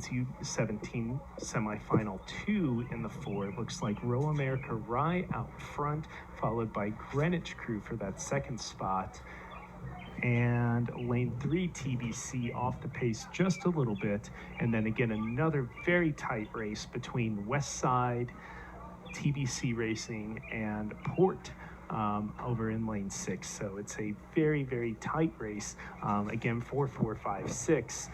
U17 semifinal 2 in the 4. It looks like Row America Rye out front, followed by Greenwich Crew for that second spot. And lane 3 TBC off the pace just a little bit. And then again, another very tight race between West Side, TBC Racing, and Port over in lane 6. So it's a very, very tight race. Again, 4, 4, 5, 6.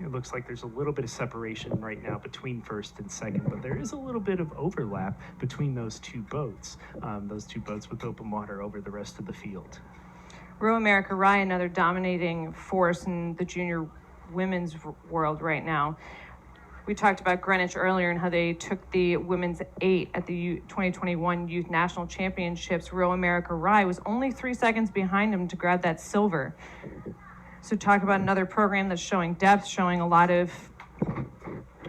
It looks like there's a little bit of separation right now between first and second, but there is a little bit of overlap between those two boats with open water over the rest of the field. Row America Rye, another dominating force in the junior women's world right now. We talked about Greenwich earlier and how they took the women's 8 at the 2021 Youth National Championships. Row America Rye was only 3 seconds behind them to grab that silver. So talk about another program that's showing depth, showing a lot of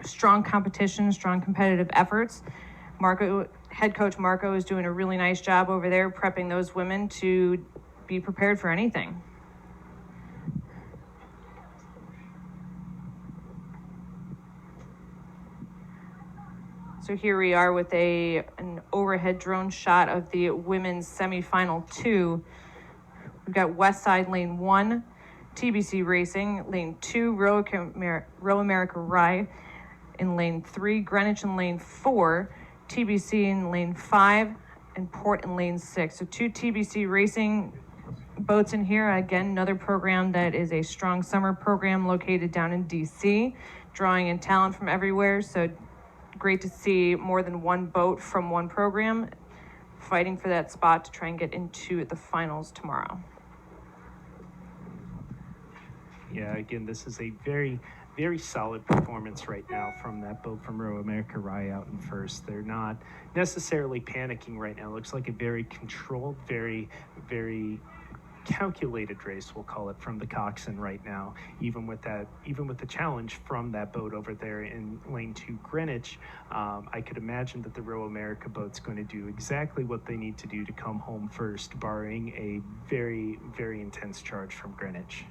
strong competition, strong competitive efforts. Head coach Marco is doing a really nice job over there prepping those women to be prepared for anything. So here we are with an overhead drone shot of the women's semifinal 2. We've got West Side lane 1, TBC Racing, lane 2, Row America Rye, in lane 3, Greenwich in lane 4, TBC in lane 5, and Port in lane 6. So 2 TBC Racing boats in here. Again, another program that is a strong summer program located down in DC, drawing in talent from everywhere. So great to see more than one boat from one program fighting for that spot to try and get into the finals tomorrow. Yeah, again, this is a very, very solid performance right now from that boat from Row America Rye out in first. They're not necessarily panicking right now. It looks like a very controlled, very, very calculated race, we'll call it, from the coxswain right now. Even with the challenge from that boat over there in lane 2 Greenwich, I could imagine that the Row America boat's going to do exactly what they need to do to come home first, barring a very, very intense charge from Greenwich.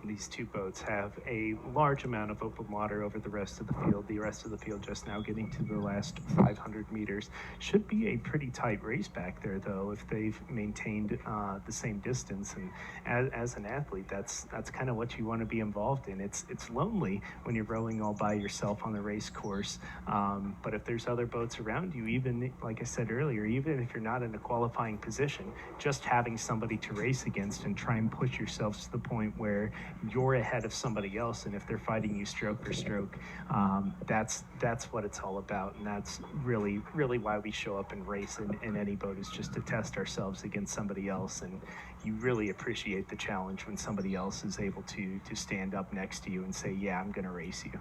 These two boats have a large amount of open water over the rest of the field. The rest of the field just now getting to the last 500 meters. Should be a pretty tight race back there, though, if they've maintained the same distance. And as an athlete, that's kind of what you want to be involved in. It's lonely when you're rowing all by yourself on the race course. But if there's other boats around you, even like I said earlier, even if you're not in a qualifying position, just having somebody to race against and try and push yourselves to the point where you're ahead of somebody else, and if they're fighting you stroke for stroke, that's what it's all about. And that's really why we show up and race in any boat, is just to test ourselves against somebody else. And you really appreciate the challenge when somebody else is able to stand up next to you and say, yeah, I'm gonna race you.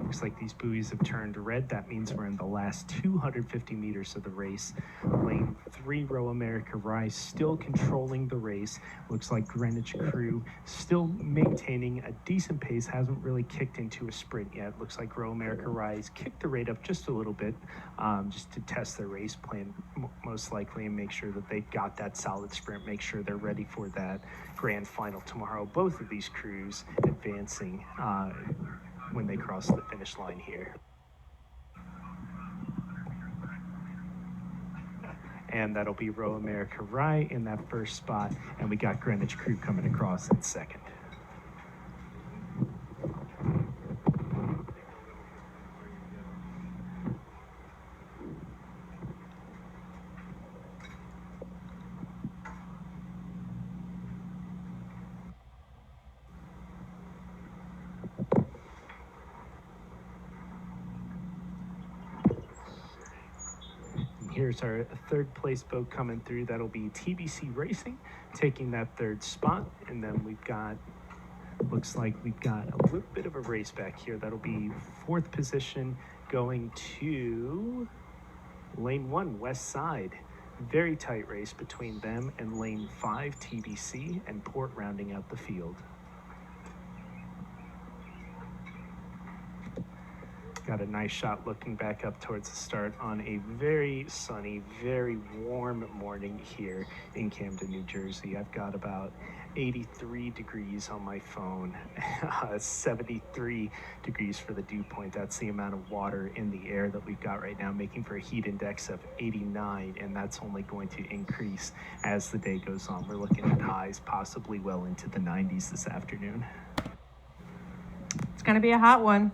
Looks like these buoys have turned red. That means we're in the last 250 meters of the race. Lane 3, Row America Rye still controlling the race. Looks like Greenwich Crew still maintaining a decent pace, hasn't really kicked into a sprint yet. Looks like Row America Rye's kicked the rate up just a little bit, just to test their race plan most likely and make sure that they've got that solid sprint, make sure they're ready for that grand final tomorrow. Both of these crews advancing when they cross the finish line here. And that'll be Row America Rye in that first spot, and we got Greenwich Crew coming across in second. Here here's our third place boat coming through. That'll be TBC Racing taking that third spot. And then we've got, looks like we've got a little bit of a race back here. That'll be fourth position going to lane 1, west side. Very tight race between them and lane 5, TBC, and Port rounding out the field. Got a nice shot looking back up towards the start on a very sunny, very warm morning here in Camden, New Jersey. I've got about 83 degrees on my phone, 73 degrees for the dew point. That's the amount of water in the air that we've got right now, making for a heat index of 89, and that's only going to increase as the day goes on. We're looking at highs possibly well into the 90s this afternoon. It's going to be a hot one.